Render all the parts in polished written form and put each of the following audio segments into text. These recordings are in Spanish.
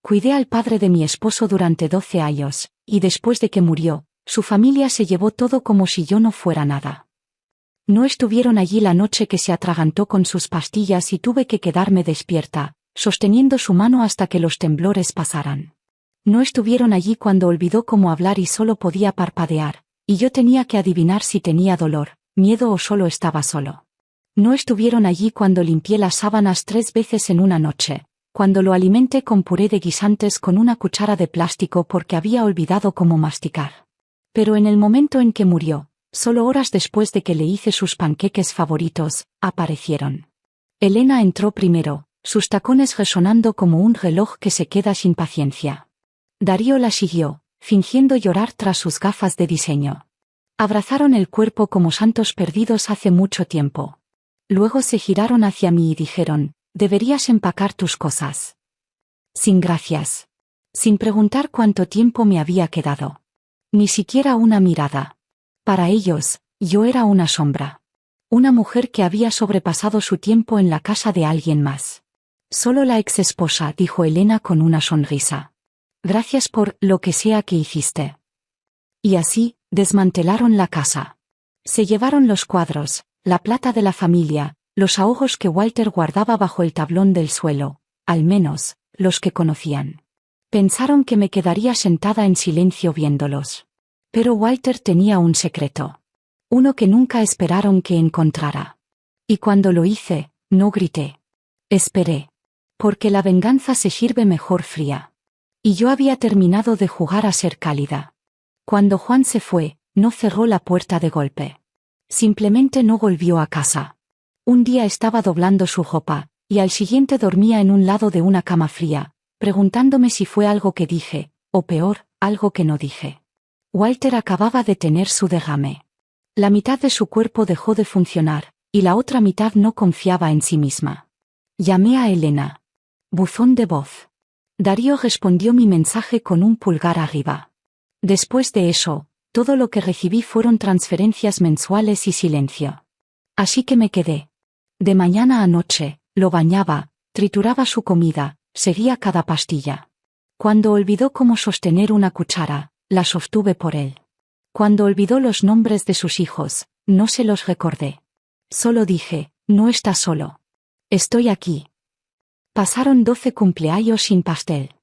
Cuidé al padre de mi esposo durante 12 años, y después de que murió, su familia se llevó todo como si yo no fuera nada. No estuvieron allí la noche que se atragantó con sus pastillas y tuve que quedarme despierta, sosteniendo su mano hasta que los temblores pasaran. No estuvieron allí cuando olvidó cómo hablar y solo podía parpadear, y yo tenía que adivinar si tenía dolor, miedo o solo estaba solo. No estuvieron allí cuando limpié las sábanas 3 veces en una noche, cuando lo alimenté con puré de guisantes con una cuchara de plástico porque había olvidado cómo masticar. Pero en el momento en que murió, solo horas después de que le hice sus panqueques favoritos, aparecieron. Elena entró primero, sus tacones resonando como un reloj que se queda sin paciencia. Darío la siguió, fingiendo llorar tras sus gafas de diseño. Abrazaron el cuerpo como santos perdidos hace mucho tiempo. Luego se giraron hacia mí y dijeron, «Deberías empacar tus cosas». Sin gracias. Sin preguntar cuánto tiempo me había quedado. Ni siquiera una mirada. Para ellos, yo era una sombra. Una mujer que había sobrepasado su tiempo en la casa de alguien más. Solo la exesposa, dijo Elena con una sonrisa. Gracias por lo que sea que hiciste. Y así, desmantelaron la casa. Se llevaron los cuadros, la plata de la familia, los ahorros que Walter guardaba bajo el tablón del suelo, al menos, los que conocían. Pensaron que me quedaría sentada en silencio viéndolos. Pero Walter tenía un secreto. Uno que nunca esperaron que encontrara. Y cuando lo hice, no grité. Esperé. Porque la venganza se sirve mejor fría. Y yo había terminado de jugar a ser cálida. Cuando Juan se fue, no cerró la puerta de golpe. Simplemente no volvió a casa. Un día estaba doblando su ropa, y al siguiente dormía en un lado de una cama fría, preguntándome si fue algo que dije, o peor, algo que no dije. Walter acababa de tener su derrame. La mitad de su cuerpo dejó de funcionar, y la otra mitad no confiaba en sí misma. Llamé a Elena. Buzón de voz. Darío respondió mi mensaje con un pulgar arriba. Después de eso, todo lo que recibí fueron transferencias mensuales y silencio. Así que me quedé. De mañana a noche, lo bañaba, trituraba su comida, seguía cada pastilla. Cuando olvidó cómo sostener una cuchara, la sostuve por él. Cuando olvidó los nombres de sus hijos, no se los recordé. Solo dije, no está solo. Estoy aquí. Pasaron 12 cumpleaños sin pastel.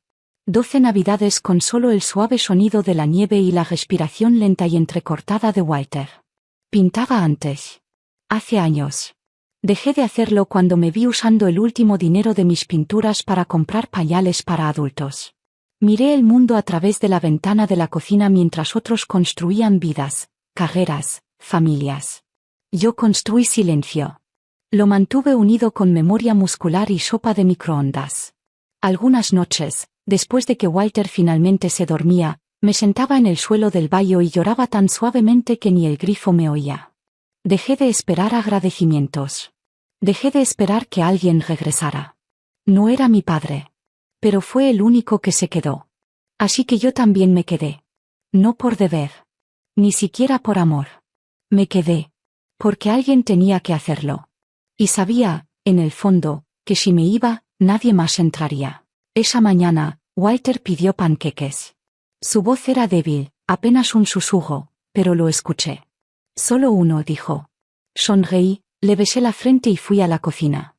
12 navidades con solo el suave sonido de la nieve y la respiración lenta y entrecortada de Walter. Pintaba antes. Hace años. Dejé de hacerlo cuando me vi usando el último dinero de mis pinturas para comprar pañales para adultos. Miré el mundo a través de la ventana de la cocina mientras otros construían vidas, carreras, familias. Yo construí silencio. Lo mantuve unido con memoria muscular y sopa de microondas. Algunas noches, después de que Walter finalmente se dormía, me sentaba en el suelo del baño y lloraba tan suavemente que ni el grifo me oía. Dejé de esperar agradecimientos. Dejé de esperar que alguien regresara. No era mi padre. Pero fue el único que se quedó. Así que yo también me quedé. No por deber. Ni siquiera por amor. Me quedé. Porque alguien tenía que hacerlo. Y sabía, en el fondo, que si me iba, nadie más entraría. Esa mañana, Walter pidió panqueques. Su voz era débil, apenas un susurro, pero lo escuché. Solo uno, dijo. Sonreí, le besé la frente y fui a la cocina.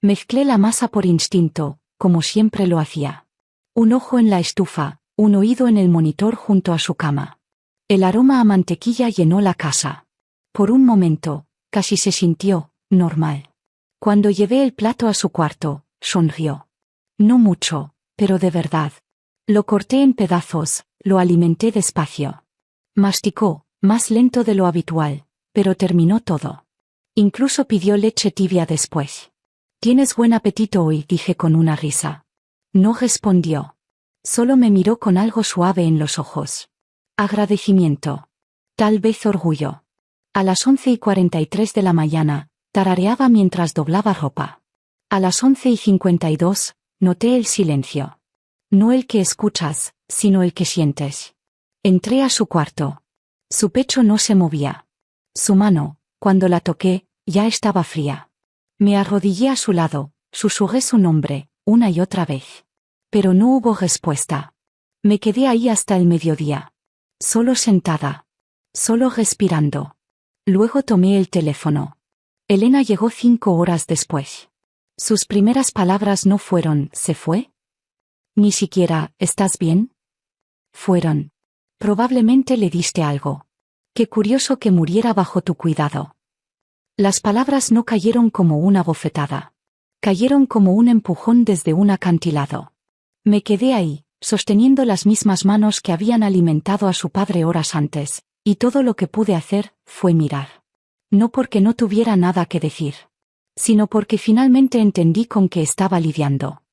Mezclé la masa por instinto, como siempre lo hacía. Un ojo en la estufa, un oído en el monitor junto a su cama. El aroma a mantequilla llenó la casa. Por un momento, casi se sintió normal. Cuando llevé el plato a su cuarto, sonrió. No mucho, pero de verdad. Lo corté en pedazos, lo alimenté despacio. Masticó, más lento de lo habitual, pero terminó todo. Incluso pidió leche tibia después. «Tienes buen apetito hoy», dije con una risa. No respondió. Solo me miró con algo suave en los ojos. Agradecimiento. Tal vez orgullo. A las 11:43 de la mañana, tarareaba mientras doblaba ropa. A las 11:52, noté el silencio. No el que escuchas, sino el que sientes. Entré a su cuarto. Su pecho no se movía. Su mano, cuando la toqué, ya estaba fría. Me arrodillé a su lado, susurré su nombre, una y otra vez. Pero no hubo respuesta. Me quedé ahí hasta el mediodía. Solo sentada. Solo respirando. Luego tomé el teléfono. Elena llegó 5 horas después. Sus primeras palabras no fueron «¿se fue?». Ni siquiera «¿estás bien?». Fueron «probablemente le diste algo. Qué curioso que muriera bajo tu cuidado». Las palabras no cayeron como una bofetada. Cayeron como un empujón desde un acantilado. Me quedé ahí, sosteniendo las mismas manos que habían alimentado a su padre horas antes, y todo lo que pude hacer fue mirar. No porque no tuviera nada que decir, sino porque finalmente entendí con qué estaba lidiando.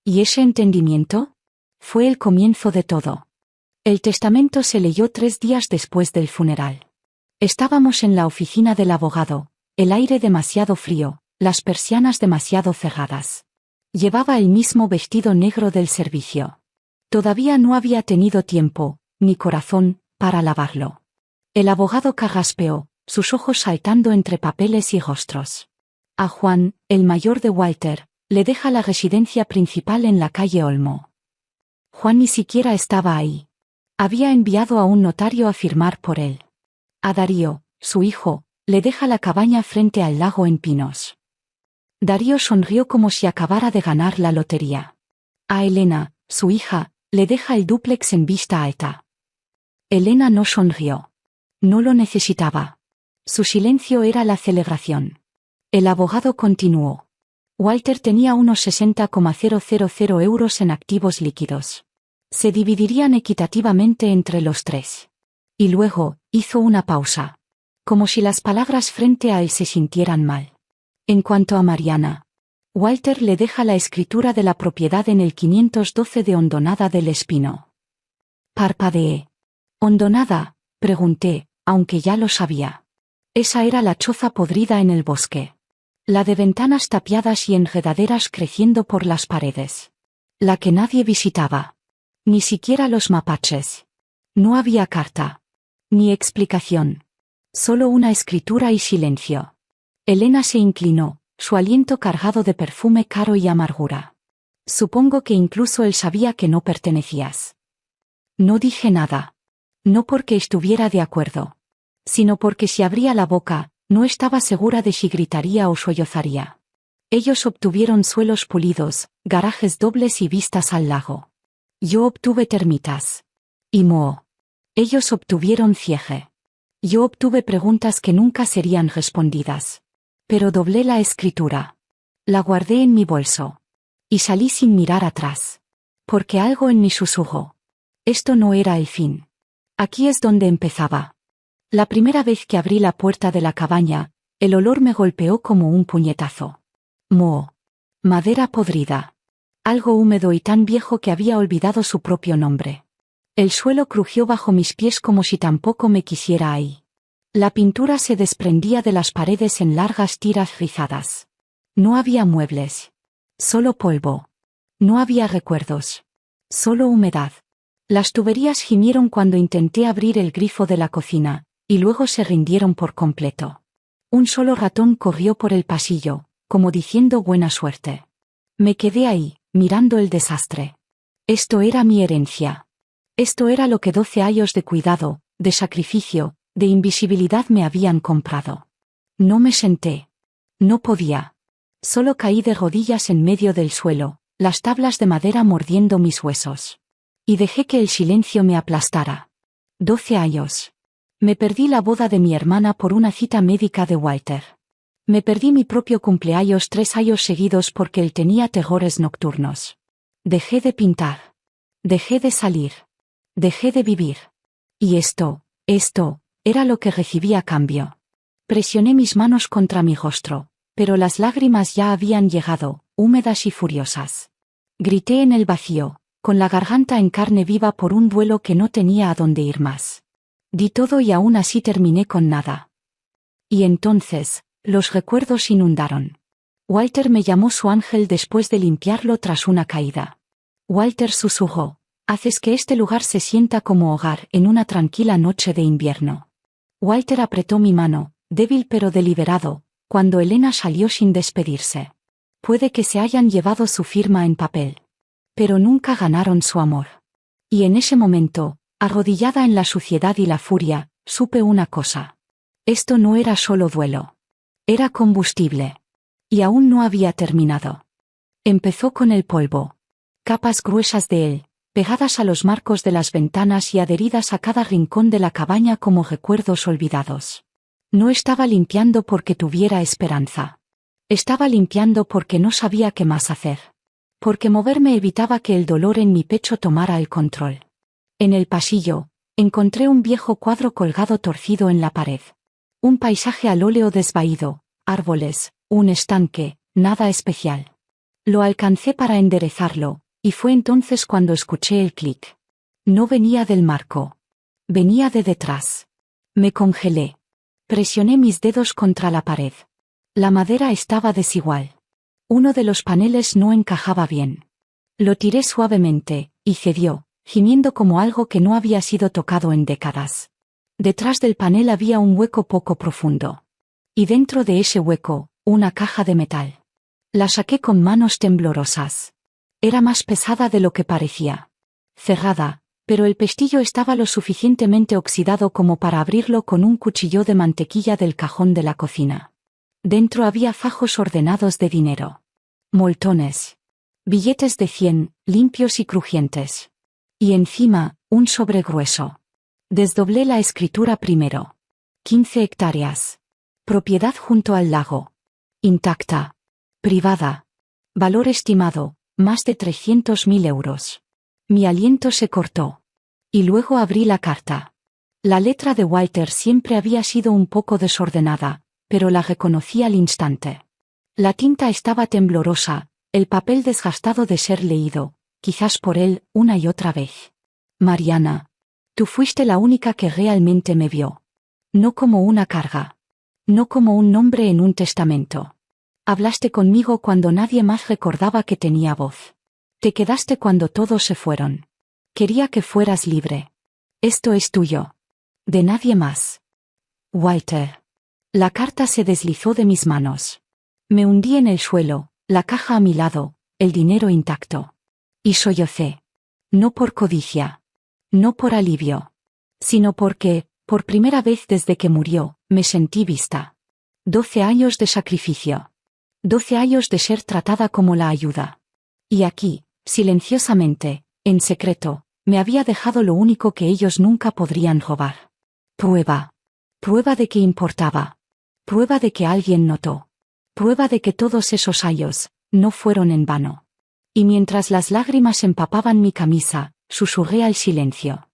¿Y ese entendimiento? Fue el comienzo de todo. El testamento se leyó 3 días después del funeral. Estábamos en la oficina del abogado, el aire demasiado frío, las persianas demasiado cerradas. Llevaba el mismo vestido negro del servicio. Todavía no había tenido tiempo, ni corazón, para lavarlo. El abogado carraspeó, sus ojos saltando entre papeles y rostros. A Juan, el mayor de Walter, le deja la residencia principal en la calle Olmo. Juan ni siquiera estaba ahí. Había enviado a un notario a firmar por él. A Darío, su hijo, le deja la cabaña frente al lago en Pinos. Darío sonrió como si acabara de ganar la lotería. A Elena, su hija, le deja el dúplex en vista alta. Elena no sonrió. No lo necesitaba. Su silencio era la celebración. El abogado continuó. Walter tenía unos 60,000 euros en activos líquidos. Se dividirían equitativamente entre los 3. Y luego, hizo una pausa. Como si las palabras frente a él se sintieran mal. En cuanto a Mariana, Walter le deja la escritura de la propiedad en el 512 de Hondonada del Espino. Parpadeé. ¿Hondonada?, pregunté, aunque ya lo sabía. Esa era la choza podrida en el bosque. La de ventanas tapiadas y enredaderas creciendo por las paredes. La que nadie visitaba. Ni siquiera los mapaches. No había carta. Ni explicación. Solo una escritura y silencio. Elena se inclinó, su aliento cargado de perfume caro y amargura. Supongo que incluso él sabía que no pertenecías. No dije nada. No porque estuviera de acuerdo, sino porque si abría la boca, no estaba segura de si gritaría o sollozaría. Ellos obtuvieron suelos pulidos, garajes dobles y vistas al lago. Yo obtuve termitas. Y moho. Ellos obtuvieron cieje. Yo obtuve preguntas que nunca serían respondidas. Pero doblé la escritura. La guardé en mi bolso. Y salí sin mirar atrás. Porque algo en mí susurró. Esto no era el fin. Aquí es donde empezaba. La primera vez que abrí la puerta de la cabaña, el olor me golpeó como un puñetazo. Moho. Madera podrida. Algo húmedo y tan viejo que había olvidado su propio nombre. El suelo crujió bajo mis pies como si tampoco me quisiera ahí. La pintura se desprendía de las paredes en largas tiras rizadas. No había muebles. Solo polvo. No había recuerdos. Solo humedad. Las tuberías gimieron cuando intenté abrir el grifo de la cocina, y luego se rindieron por completo. Un solo ratón corrió por el pasillo, como diciendo buena suerte. Me quedé ahí, mirando el desastre. Esto era mi herencia. Esto era lo que 12 años de cuidado, de sacrificio, de invisibilidad me habían comprado. No me senté. No podía. Solo caí de rodillas en medio del suelo, las tablas de madera mordiendo mis huesos. Y dejé que el silencio me aplastara. 12 años. Me perdí la boda de mi hermana por una cita médica de Walter. Me perdí mi propio cumpleaños 3 años seguidos porque él tenía terrores nocturnos. Dejé de pintar. Dejé de salir. Dejé de vivir. Y esto, era lo que recibí a cambio. Presioné mis manos contra mi rostro, pero las lágrimas ya habían llegado, húmedas y furiosas. Grité en el vacío, con la garganta en carne viva por un duelo que no tenía a dónde ir más. Di todo y aún así terminé con nada. Y entonces, los recuerdos inundaron. Walter me llamó su ángel después de limpiarlo tras una caída. Walter susurró, haces que este lugar se sienta como hogar en una tranquila noche de invierno. Walter apretó mi mano, débil pero deliberado, cuando Elena salió sin despedirse. Puede que se hayan llevado su firma en papel. pero nunca ganaron su amor. Y en ese momento, arrodillada en la suciedad y la furia, supe una cosa. Esto no era solo duelo. Era combustible. Y aún no había terminado. Empezó con el polvo. Capas gruesas de él, pegadas a los marcos de las ventanas y adheridas a cada rincón de la cabaña como recuerdos olvidados. No estaba limpiando porque tuviera esperanza. Estaba limpiando porque no sabía qué más hacer. Porque moverme evitaba que el dolor en mi pecho tomara el control. En el pasillo, encontré un viejo cuadro colgado torcido en la pared. Un paisaje al óleo desvaído, árboles, un estanque, nada especial. Lo alcancé para enderezarlo, y fue entonces cuando escuché el clic. No venía del marco. Venía de detrás. Me congelé. Presioné mis dedos contra la pared. La madera estaba desigual. Uno de los paneles no encajaba bien. Lo tiré suavemente, y cedió, gimiendo como algo que no había sido tocado en décadas. Detrás del panel había un hueco poco profundo. Y dentro de ese hueco, una caja de metal. La saqué con manos temblorosas. Era más pesada de lo que parecía. Cerrada, pero el pestillo estaba lo suficientemente oxidado como para abrirlo con un cuchillo de mantequilla del cajón de la cocina. Dentro había fajos ordenados de dinero. Moltones. Billetes de 100, limpios y crujientes. Y encima, un sobre grueso. Desdoblé la escritura primero. 15 hectáreas. Propiedad junto al lago. Intacta. Privada. Valor estimado, más de 300.000 euros. Mi aliento se cortó. Y luego abrí la carta. La letra de Walter siempre había sido un poco desordenada, pero la reconocí al instante. La tinta estaba temblorosa, el papel desgastado de ser leído, quizás por él, una y otra vez. Mariana. Tú fuiste la única que realmente me vio. No como una carga. No como un nombre en un testamento. Hablaste conmigo cuando nadie más recordaba que tenía voz. Te quedaste cuando todos se fueron. Quería que fueras libre. Esto es tuyo. De nadie más. Walter. La carta se deslizó de mis manos. Me hundí en el suelo, la caja a mi lado, el dinero intacto. Y sollocé. No por codicia. No por alivio. Sino porque, por primera vez desde que murió, me sentí vista. 12 años de sacrificio. 12 años de ser tratada como la ayuda. Y aquí, silenciosamente, en secreto, me había dejado lo único que ellos nunca podrían robar. Prueba. Prueba de que importaba. Prueba de que alguien notó. Prueba de que todos esos años, no fueron en vano. Y mientras las lágrimas empapaban mi camisa, susurré al silencio.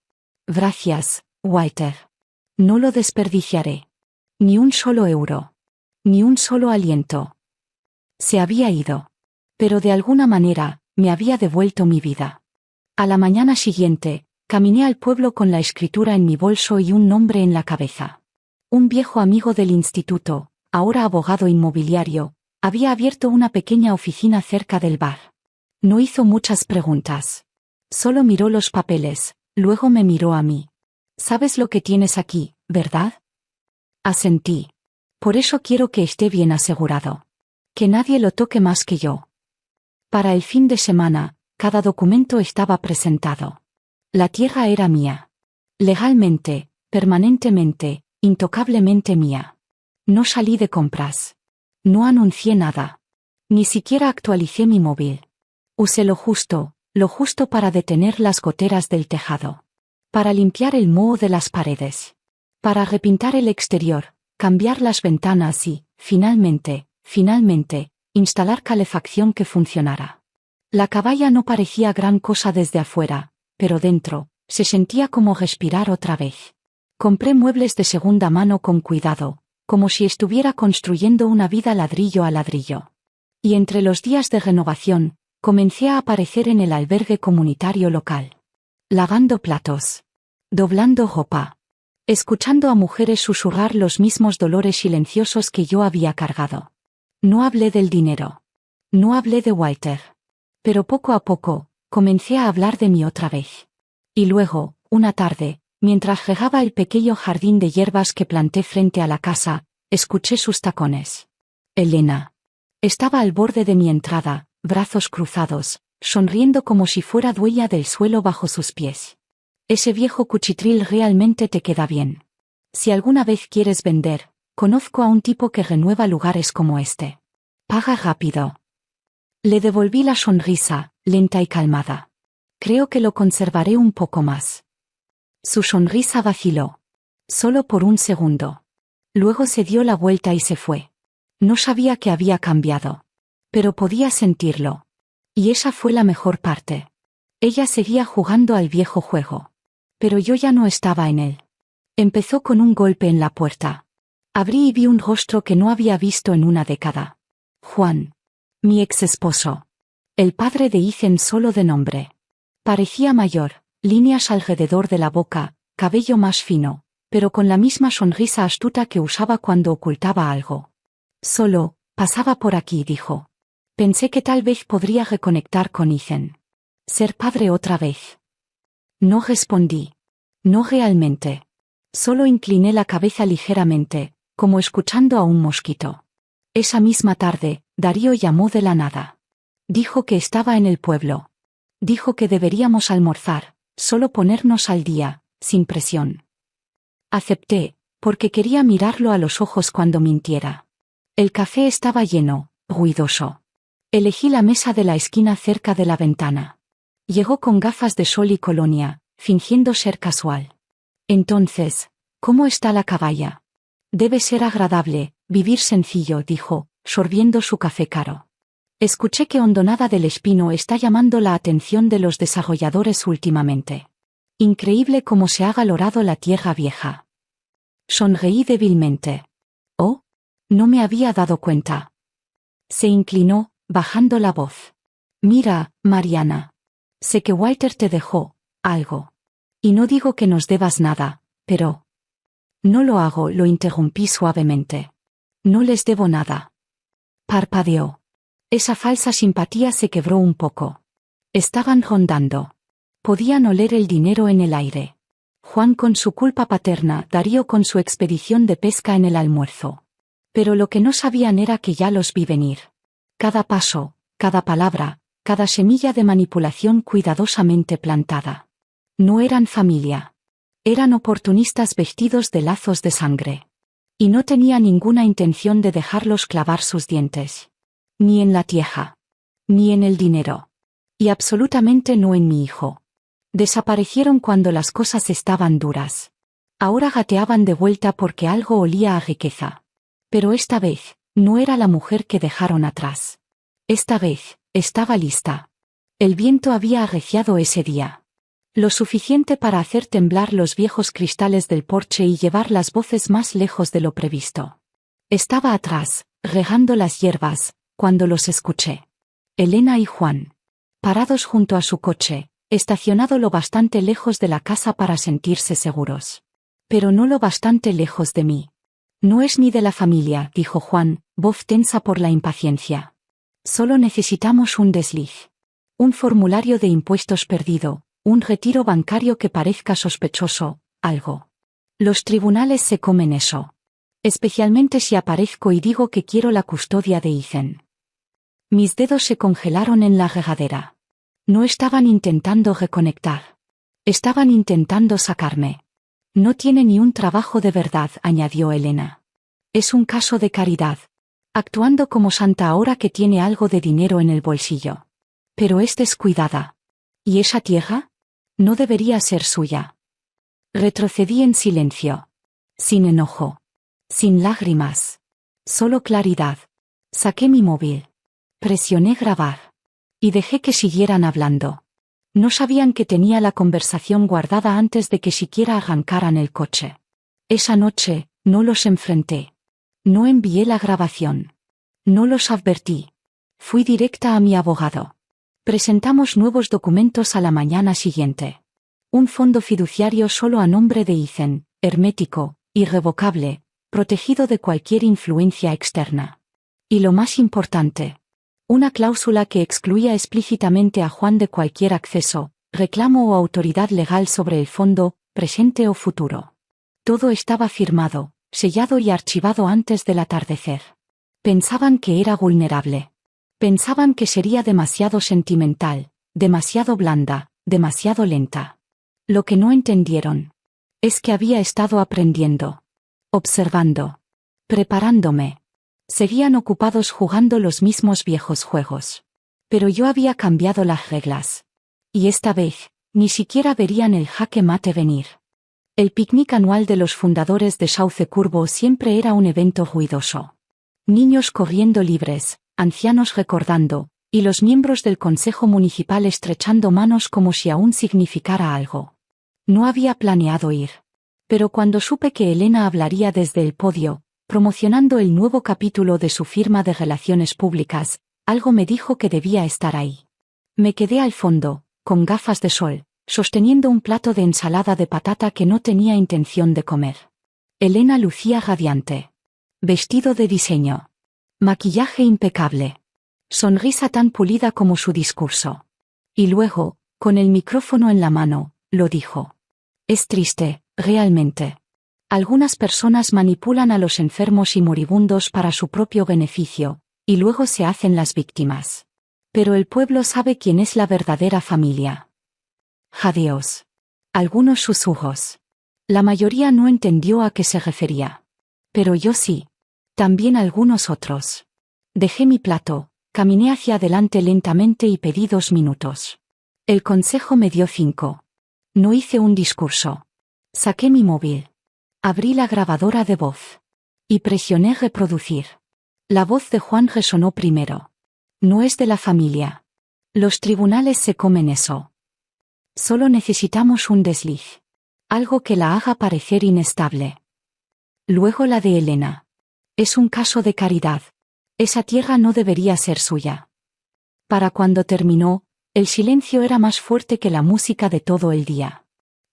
Gracias, Walter. No lo desperdiciaré. Ni un solo euro. Ni un solo aliento. Se había ido. Pero de alguna manera, me había devuelto mi vida. A la mañana siguiente, caminé al pueblo con la escritura en mi bolso y un nombre en la cabeza. Un viejo amigo del instituto, ahora abogado inmobiliario, había abierto una pequeña oficina cerca del bar. No hizo muchas preguntas. Solo miró los papeles, luego me miró a mí. ¿Sabes lo que tienes aquí, verdad? Asentí. Por eso quiero que esté bien asegurado. Que nadie lo toque más que yo. Para el fin de semana, cada documento estaba presentado. La tierra era mía. Legalmente, permanentemente, intocablemente mía. No salí de compras. No anuncié nada. Ni siquiera actualicé mi móvil. Usé lo justo para detener las goteras del tejado. Para limpiar el moho de las paredes. Para repintar el exterior, cambiar las ventanas y, finalmente, instalar calefacción que funcionara. La cabaña no parecía gran cosa desde afuera, pero dentro, se sentía como respirar otra vez. Compré muebles de segunda mano con cuidado, como si estuviera construyendo una vida ladrillo a ladrillo. Y entre los días de renovación, comencé a aparecer en el albergue comunitario local. Lavando platos. Doblando ropa. Escuchando a mujeres susurrar los mismos dolores silenciosos que yo había cargado. No hablé del dinero. No hablé de Walter. Pero poco a poco, comencé a hablar de mí otra vez. Y luego, una tarde, mientras regaba el pequeño jardín de hierbas que planté frente a la casa, escuché sus tacones. Elena. Estaba al borde de mi entrada, brazos cruzados, sonriendo como si fuera dueña del suelo bajo sus pies. Ese viejo cuchitril realmente te queda bien. Si alguna vez quieres vender, conozco a un tipo que renueva lugares como este. Paga rápido. Le devolví la sonrisa, lenta y calmada. Creo que lo conservaré un poco más. Su sonrisa vaciló. Solo por un segundo. Luego se dio la vuelta y se fue. No sabía que había cambiado. Pero podía sentirlo. Y esa fue la mejor parte. Ella seguía jugando al viejo juego. Pero yo ya no estaba en él. Empezó con un golpe en la puerta. Abrí y vi un rostro que no había visto en una década. Juan. Mi ex esposo. El padre de Ethan solo de nombre. Parecía mayor, líneas alrededor de la boca, cabello más fino, pero con la misma sonrisa astuta que usaba cuando ocultaba algo. Solo, pasaba por aquí, dijo. Pensé que tal vez podría reconectar con Ethan. Ser padre otra vez. No respondí. No realmente. Solo incliné la cabeza ligeramente, como escuchando a un mosquito. Esa misma tarde, Darío llamó de la nada. Dijo que estaba en el pueblo. Dijo que deberíamos almorzar, solo ponernos al día, sin presión. Acepté, porque quería mirarlo a los ojos cuando mintiera. El café estaba lleno, ruidoso. Elegí la mesa de la esquina cerca de la ventana. Llegó con gafas de sol y colonia, fingiendo ser casual. Entonces, ¿cómo está la caballa? Debe ser agradable, vivir sencillo, dijo, sorbiendo su café caro. Escuché que Hondonada del Espino está llamando la atención de los desarrolladores últimamente. Increíble cómo se ha valorado la tierra vieja. Sonreí débilmente. Oh, no me había dado cuenta. Se inclinó, bajando la voz. Mira, Mariana. Sé que Walter te dejó algo. Y no digo que nos debas nada, pero... No lo hago, lo interrumpí suavemente. No les debo nada. Parpadeó. Esa falsa simpatía se quebró un poco. Estaban rondando. Podían oler el dinero en el aire. Juan con su culpa paterna, Darío con su expedición de pesca en el almuerzo. Pero lo que no sabían era que ya los vi venir. Cada paso, cada palabra, cada semilla de manipulación cuidadosamente plantada. No eran familia. Eran oportunistas vestidos de lazos de sangre. Y no tenía ninguna intención de dejarlos clavar sus dientes. Ni en la tierra. Ni en el dinero. Y absolutamente no en mi hijo. Desaparecieron cuando las cosas estaban duras. Ahora gateaban de vuelta porque algo olía a riqueza. Pero esta vez, no era la mujer que dejaron atrás. Esta vez, estaba lista. El viento había arreciado ese día. Lo suficiente para hacer temblar los viejos cristales del porche y llevar las voces más lejos de lo previsto. Estaba atrás, regando las hierbas, cuando los escuché. Elena y Juan. Parados junto a su coche, estacionado lo bastante lejos de la casa para sentirse seguros. Pero no lo bastante lejos de mí. No es ni de la familia, dijo Juan, voz tensa por la impaciencia. Solo necesitamos un desliz. Un formulario de impuestos perdido. Un retiro bancario que parezca sospechoso, algo. Los tribunales se comen eso. Especialmente si aparezco y digo que quiero la custodia de Ethan. Mis dedos se congelaron en la regadera. No estaban intentando reconectar. Estaban intentando sacarme. No tiene ni un trabajo de verdad, añadió Elena. Es un caso de caridad. Actuando como santa ahora que tiene algo de dinero en el bolsillo. Pero es descuidada. ¿Y esa tierra? No debería ser suya. Retrocedí en silencio. Sin enojo. Sin lágrimas. Solo claridad. Saqué mi móvil. Presioné grabar. Y dejé que siguieran hablando. No sabían que tenía la conversación guardada antes de que siquiera arrancaran el coche. Esa noche, no los enfrenté. No envié la grabación. No los advertí. Fui directa a mi abogado. Presentamos nuevos documentos a la mañana siguiente. Un fondo fiduciario solo a nombre de Ethan, hermético, irrevocable, protegido de cualquier influencia externa. Y lo más importante, una cláusula que excluía explícitamente a Juan de cualquier acceso, reclamo o autoridad legal sobre el fondo, presente o futuro. Todo estaba firmado, sellado y archivado antes del atardecer. Pensaban que era vulnerable. Pensaban que sería demasiado sentimental, demasiado blanda, demasiado lenta. Lo que no entendieron es que había estado aprendiendo, observando, preparándome. Seguían ocupados jugando los mismos viejos juegos. Pero yo había cambiado las reglas. Y esta vez, ni siquiera verían el jaque mate venir. El picnic anual de los fundadores de Sauce Curvo siempre era un evento ruidoso. Niños corriendo libres, ancianos recordando, y los miembros del consejo municipal estrechando manos como si aún significara algo. No había planeado ir. Pero cuando supe que Elena hablaría desde el podio, promocionando el nuevo capítulo de su firma de relaciones públicas, algo me dijo que debía estar ahí. Me quedé al fondo, con gafas de sol, sosteniendo un plato de ensalada de patata que no tenía intención de comer. Elena lucía radiante. Vestido de diseño. Maquillaje impecable. Sonrisa tan pulida como su discurso. Y luego, con el micrófono en la mano, lo dijo. Es triste, realmente. Algunas personas manipulan a los enfermos y moribundos para su propio beneficio, y luego se hacen las víctimas. Pero el pueblo sabe quién es la verdadera familia. Jadeos. Algunos susurros. La mayoría no entendió a qué se refería. Pero yo sí. También algunos otros. Dejé mi plato, caminé hacia adelante lentamente y pedí 2 minutos. El consejo me dio 5. No hice un discurso. Saqué mi móvil. Abrí la grabadora de voz. Y presioné reproducir. La voz de Juan resonó primero. No es de la familia. Los tribunales se comen eso. Solo necesitamos un desliz. Algo que la haga parecer inestable. Luego la de Elena. Es un caso de caridad. Esa tierra no debería ser suya. Para cuando terminó, el silencio era más fuerte que la música de todo el día.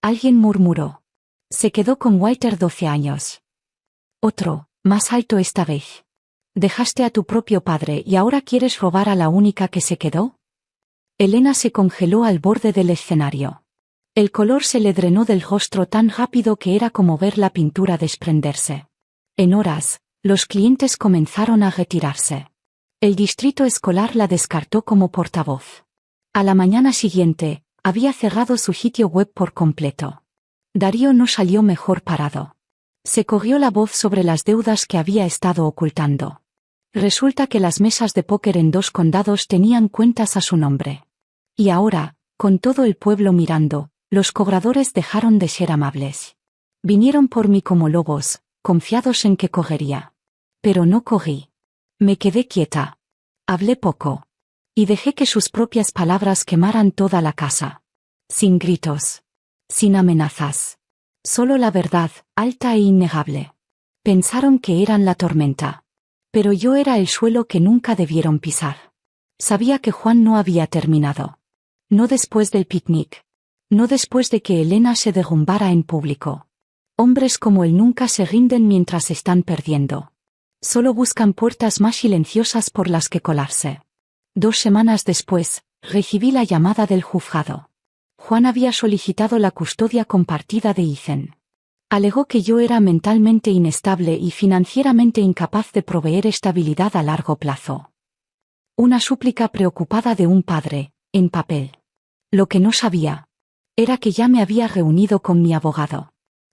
Alguien murmuró. Se quedó con Walter 12 años. Otro, más alto esta vez. Dejaste a tu propio padre y ahora quieres robar a la única que se quedó. Elena se congeló al borde del escenario. El color se le drenó del rostro tan rápido que era como ver la pintura desprenderse. En horas, los clientes comenzaron a retirarse. El distrito escolar la descartó como portavoz. A la mañana siguiente, había cerrado su sitio web por completo. Darío no salió mejor parado. Se corrió la voz sobre las deudas que había estado ocultando. Resulta que las mesas de póker en 2 condados tenían cuentas a su nombre. Y ahora, con todo el pueblo mirando, los cobradores dejaron de ser amables. Vinieron por mí como lobos, confiados en que cogería. Pero no cogí. Me quedé quieta. Hablé poco. Y dejé que sus propias palabras quemaran toda la casa. Sin gritos. Sin amenazas. Solo la verdad, alta e innegable. Pensaron que eran la tormenta. Pero yo era el suelo que nunca debieron pisar. Sabía que Juan no había terminado. No después del picnic. No después de que Elena se derrumbara en público. Hombres como él nunca se rinden mientras están perdiendo. Solo buscan puertas más silenciosas por las que colarse. 2 semanas después, recibí la llamada del juzgado. Juan había solicitado la custodia compartida de Ethan. Alegó que yo era mentalmente inestable y financieramente incapaz de proveer estabilidad a largo plazo. Una súplica preocupada de un padre, en papel. Lo que no sabía era que ya me había reunido con mi abogado.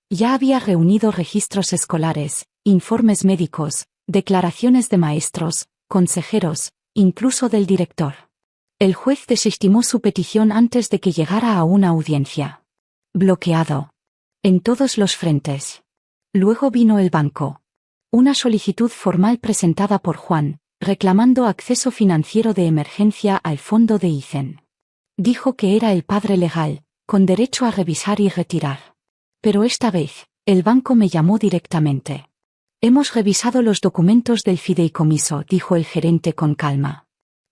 Ya había reunido registros escolares, informes médicos, declaraciones de maestros, consejeros, incluso del director. El juez desestimó su petición antes de que llegara a una audiencia. Bloqueado. En todos los frentes. Luego vino el banco. Una solicitud formal presentada por Juan, reclamando acceso financiero de emergencia al fondo de Ethan. Dijo que era el padre legal, con derecho a revisar y retirar. Pero esta vez, el banco me llamó directamente. Hemos revisado los documentos del fideicomiso, dijo el gerente con calma.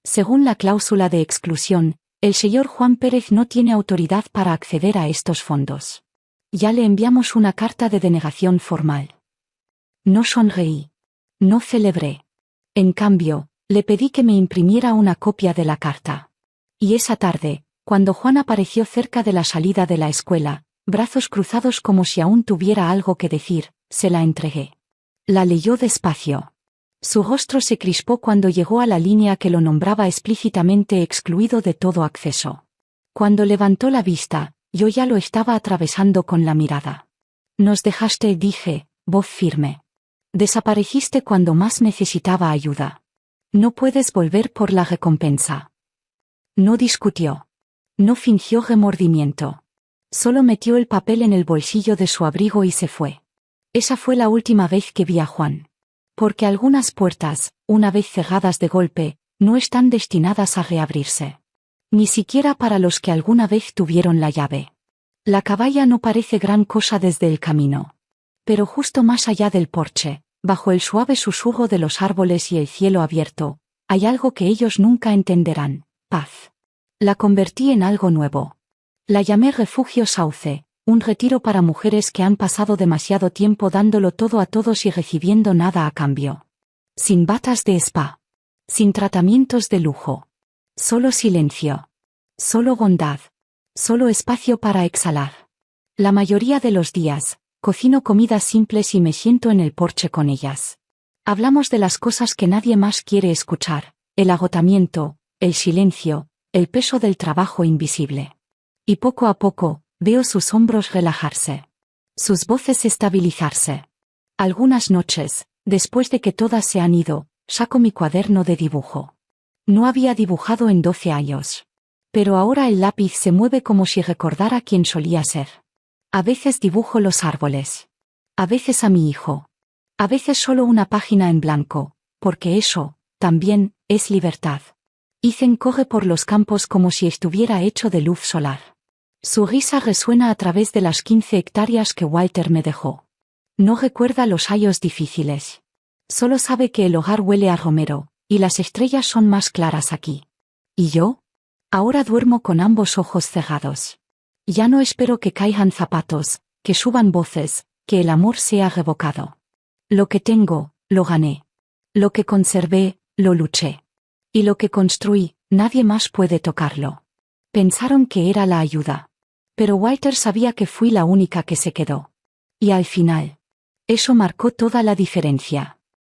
Según la cláusula de exclusión, el señor Juan Pérez no tiene autoridad para acceder a estos fondos. Ya le enviamos una carta de denegación formal. No sonreí. No celebré. En cambio, le pedí que me imprimiera una copia de la carta. Y esa tarde, cuando Juan apareció cerca de la salida de la escuela, brazos cruzados como si aún tuviera algo que decir, se la entregué. La leyó despacio. Su rostro se crispó cuando llegó a la línea que lo nombraba explícitamente excluido de todo acceso. Cuando levantó la vista, yo ya lo estaba atravesando con la mirada. Nos dejaste, dije, voz firme. Desapareciste cuando más necesitaba ayuda. No puedes volver por la recompensa. No discutió. No fingió remordimiento. Solo metió el papel en el bolsillo de su abrigo y se fue. Esa fue la última vez que vi a Juan. Porque algunas puertas, una vez cerradas de golpe, no están destinadas a reabrirse. Ni siquiera para los que alguna vez tuvieron la llave. La caballa no parece gran cosa desde el camino. Pero justo más allá del porche, bajo el suave susurro de los árboles y el cielo abierto, hay algo que ellos nunca entenderán: paz. La convertí en algo nuevo. La llamé Refugio Sauce, un retiro para mujeres que han pasado demasiado tiempo dándolo todo a todos y recibiendo nada a cambio. Sin batas de spa. Sin tratamientos de lujo. Solo silencio. Solo bondad. Solo espacio para exhalar. La mayoría de los días, cocino comidas simples y me siento en el porche con ellas. Hablamos de las cosas que nadie más quiere escuchar: el agotamiento, el silencio, el peso del trabajo invisible. Y poco a poco, veo sus hombros relajarse. Sus voces estabilizarse. Algunas noches, después de que todas se han ido, saco mi cuaderno de dibujo. No había dibujado en 12 años. Pero ahora el lápiz se mueve como si recordara quién solía ser. A veces dibujo los árboles. A veces a mi hijo. A veces solo una página en blanco, porque eso, también, es libertad. Ethan corre por los campos como si estuviera hecho de luz solar. Su risa resuena a través de las 15 hectáreas que Walter me dejó. No recuerda los años difíciles. Solo sabe que el hogar huele a romero, y las estrellas son más claras aquí. ¿Y yo? Ahora duermo con ambos ojos cerrados. Ya no espero que caigan zapatos, que suban voces, que el amor sea revocado. Lo que tengo, lo gané. Lo que conservé, lo luché. Y lo que construí, nadie más puede tocarlo. Pensaron que era la ayuda. Pero Walter sabía que fui la única que se quedó. Y al final, eso marcó toda la diferencia.